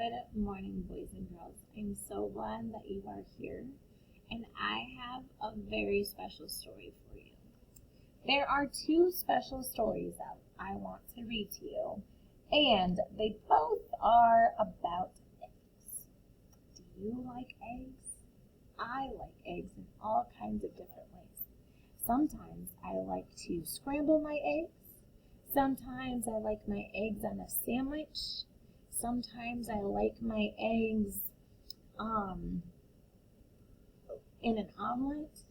Good morning, boys and girls. I'm so glad that you are here, and I have a very special story for you. There are two special stories that I want to read to you, and they both are about eggs. Do you like eggs? I like eggs in all kinds of different ways. Sometimes I like to scramble my eggs. Sometimes I like my eggs on a sandwich. Sometimes I like my eggs in an omelet.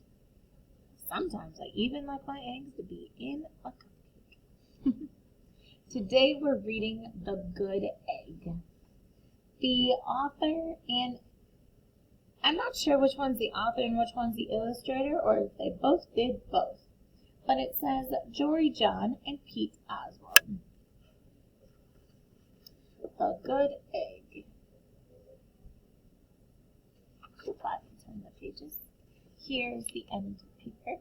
Sometimes I even like my eggs to be in a cupcake. Today we're reading The Good Egg. The author, and I'm not sure which one's the author and which one's the illustrator, or if they both did both. But it says Jory John and Pete Oswald. The Good Egg. If I can turn the pages. Here's the end paper.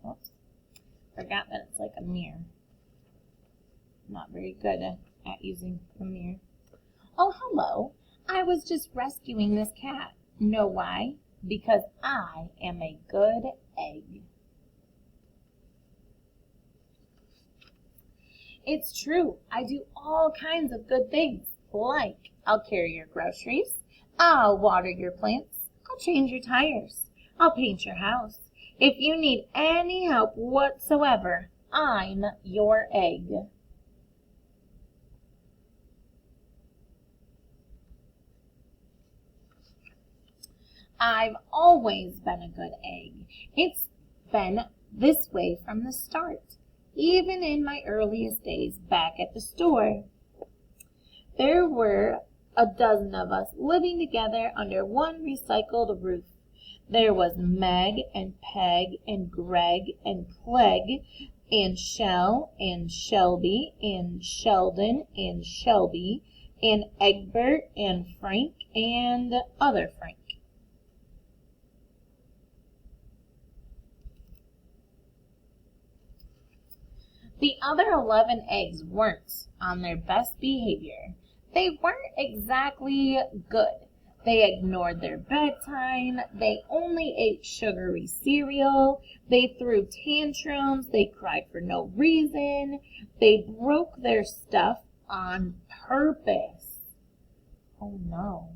Oops. Forgot that it's like a mirror. I'm not very good at using a mirror. Oh, hello. I was just rescuing this cat. Know why? Because I am a good egg. It's true, I do all kinds of good things, like I'll carry your groceries, I'll water your plants, I'll change your tires, I'll paint your house. If you need any help whatsoever, I'm your egg. I've always been a good egg. It's been this way from the start. Even in my earliest days back at the store. There were a dozen of us living together under one recycled roof. There was Meg and Peg and Greg and Clegg and Shell and Shelby and Sheldon and Shelby and Egbert and Frank and other Frank. The other 11 eggs weren't on their best behavior. They weren't exactly good. They ignored their bedtime. They only ate sugary cereal. They threw tantrums. They cried for no reason. They broke their stuff on purpose. Oh no.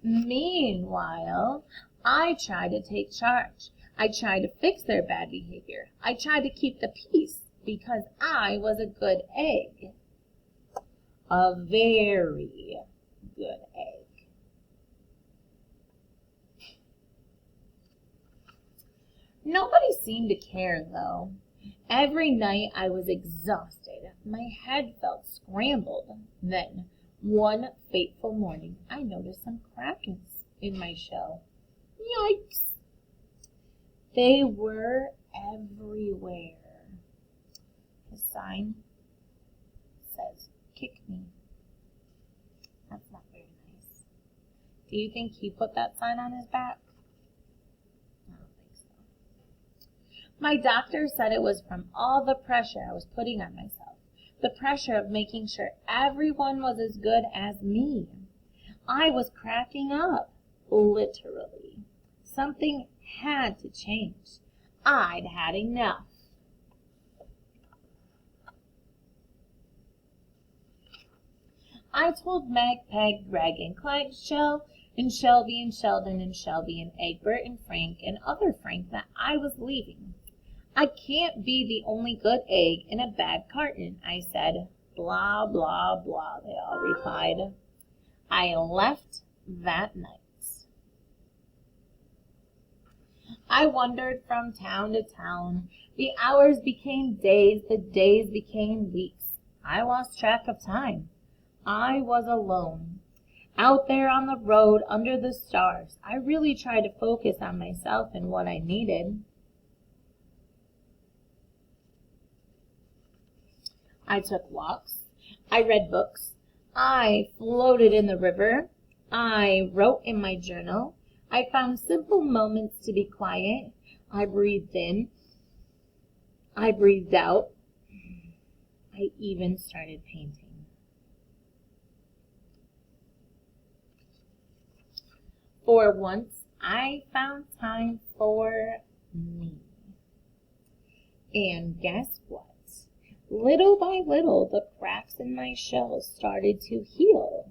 Meanwhile, I tried to take charge. I tried to fix their bad behavior. I tried to keep the peace because I was a good egg. A very good egg. Nobody seemed to care, though. Every night I was exhausted. My head felt scrambled. Then, one fateful morning, I noticed some cracks in my shell. Yikes! They were everywhere. The sign says, "Kick me." That's not very nice. Do you think he put that sign on his back? I don't think so. My doctor said it was from all the pressure I was putting on myself. The pressure of making sure everyone was as good as me. I was cracking up, literally. Something had to change. I'd had enough. I told Meg, Peg, Greg, and Clegg, Shell, and Shelby, and Sheldon, and Shelby, and Egbert, and Frank, and other Frank that I was leaving. I can't be the only good egg in a bad carton, I said. Blah, blah, blah, they all replied. I left that night. I wandered from town to town. The hours became days, the days became weeks. I lost track of time. I was alone. Out there on the road under the stars, I really tried to focus on myself and what I needed. I took walks. I read books. I floated in the river. I wrote in my journal. I found simple moments to be quiet. I breathed in. I breathed out. I even started painting. For once, I found time for me. And guess what? Little by little, the cracks in my shell started to heal.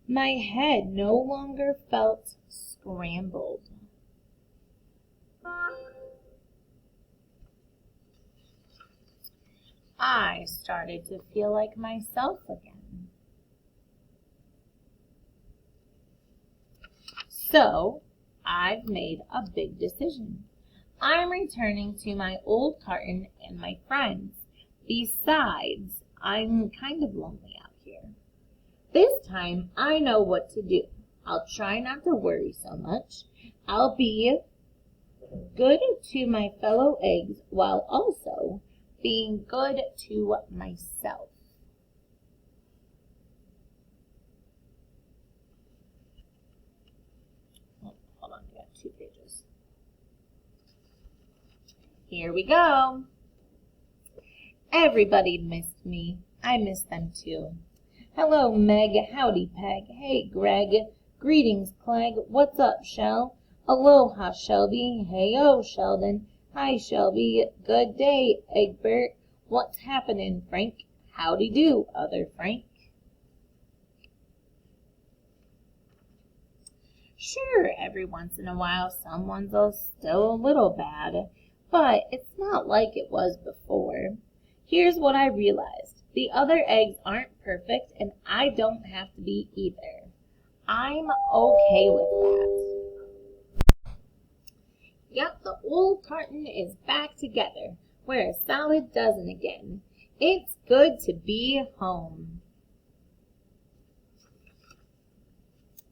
My head no longer felt scrambled. I started to feel like myself again. So, I've made a big decision. I'm returning to my old carton and my friends. Besides, I'm kind of lonely out here. This time, I know what to do. I'll try not to worry so much. I'll be good to my fellow eggs while also being good to myself. Oh, hold on, I got 2 pages. Here we go. Everybody missed me. I missed them too. Hello, Meg. Howdy, Peg. Hey, Greg. Greetings, Clegg. What's up, Shell? Aloha, Shelby. Hey-o, Sheldon. Hi, Shelby. Good day, Egbert. What's happening, Frank? Howdy do, other Frank. Sure, every once in a while someone's still a little bad, but it's not like it was before. Here's what I realized. The other eggs aren't perfect, and I don't have to be either. I'm okay with that. Yep, the old carton is back together. We're a solid dozen again. It's good to be home.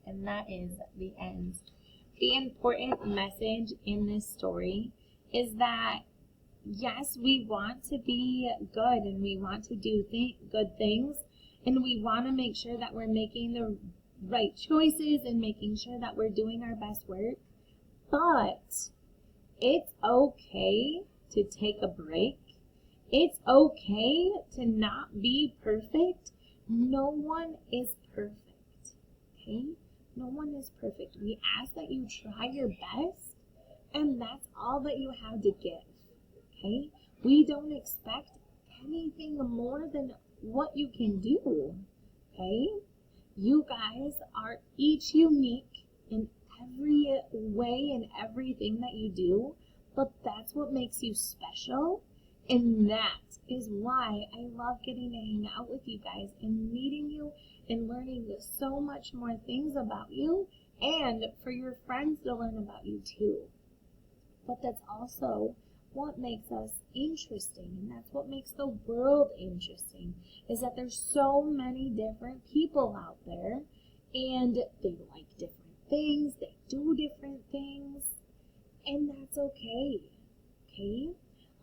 And that is the end. The important message in this story is that yes, we want to be good and we want to do good things, and we want to make sure that we're making the right choices and making sure that we're doing our best work. But it's okay to take a break. It's okay to not be perfect. No one is perfect. Okay? No one is perfect. We ask that you try your best, and that's all that you have to give. Okay? We don't expect anything more than what you can do. Okay? You guys are each unique in every way and everything that you do, but that's what makes you special, and that is why I love getting to hang out with you guys and meeting you and learning so much more things about you, and for your friends to learn about you too. But that's also what makes us interesting, and that's what makes the world interesting, is that there's so many different people out there, and they like different things, they do different things, and that's okay. Okay?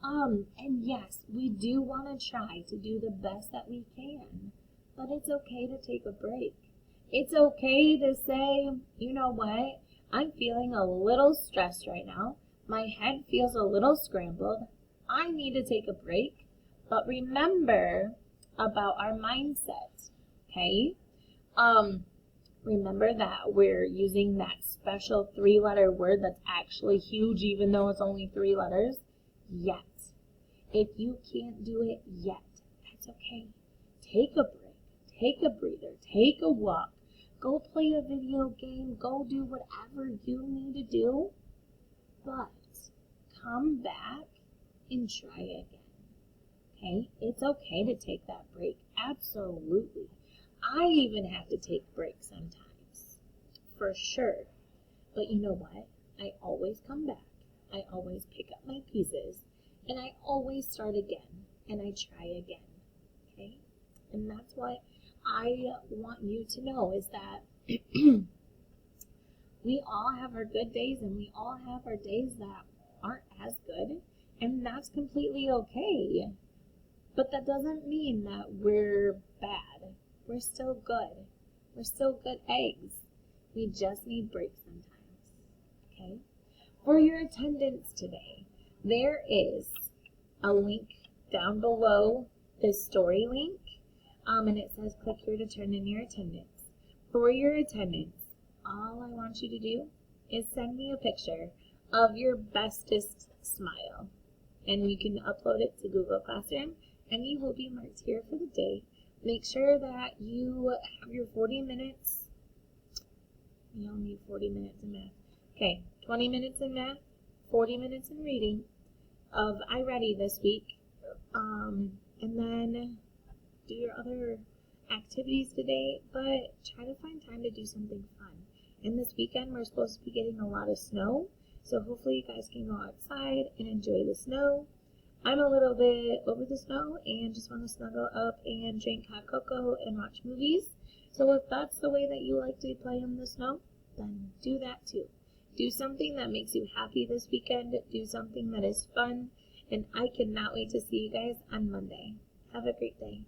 And yes, we do want to try to do the best that we can, but it's okay to take a break. It's okay to say, you know what, I'm feeling a little stressed right now. My head feels a little scrambled. I need to take a break. But remember about our mindset, okay? Remember that we're using that special 3-letter word that's actually huge even though it's only 3 letters. Yet. If you can't do it yet, that's okay. Take a break. Take a breather. Take a walk. Go play a video game. Go do whatever you need to do. But come back and try again. Okay? It's okay to take that break. Absolutely. I even have to take breaks sometimes. For sure. But you know what? I always come back. I always pick up my pieces. And I always start again. And I try again. Okay? And that's what I want you to know, is that we all have our good days and we all have our days that aren't as good, and that's completely okay. But that doesn't mean that we're bad. We're still good. We're still good eggs. We just need breaks sometimes. Okay? For your attendance today, there is a link down below this story link, and it says click here to turn in your attendance. For your attendance, all I want you to do is send me a picture of your bestest smile, and you can upload it to Google Classroom, and you will be marked here for the day. Make sure that you have your 40 minutes. You only need 40 minutes in math. Okay, 20 minutes in math, 40 minutes in reading of iReady this week, and then do your other activities today, but try to find time to do something fun. And this weekend, we're supposed to be getting a lot of snow, so hopefully you guys can go outside and enjoy the snow. I'm a little bit over the snow and just want to snuggle up and drink hot cocoa and watch movies. So if that's the way that you like to play in the snow, then do that too. Do something that makes you happy this weekend. Do something that is fun. And I cannot wait to see you guys on Monday. Have a great day.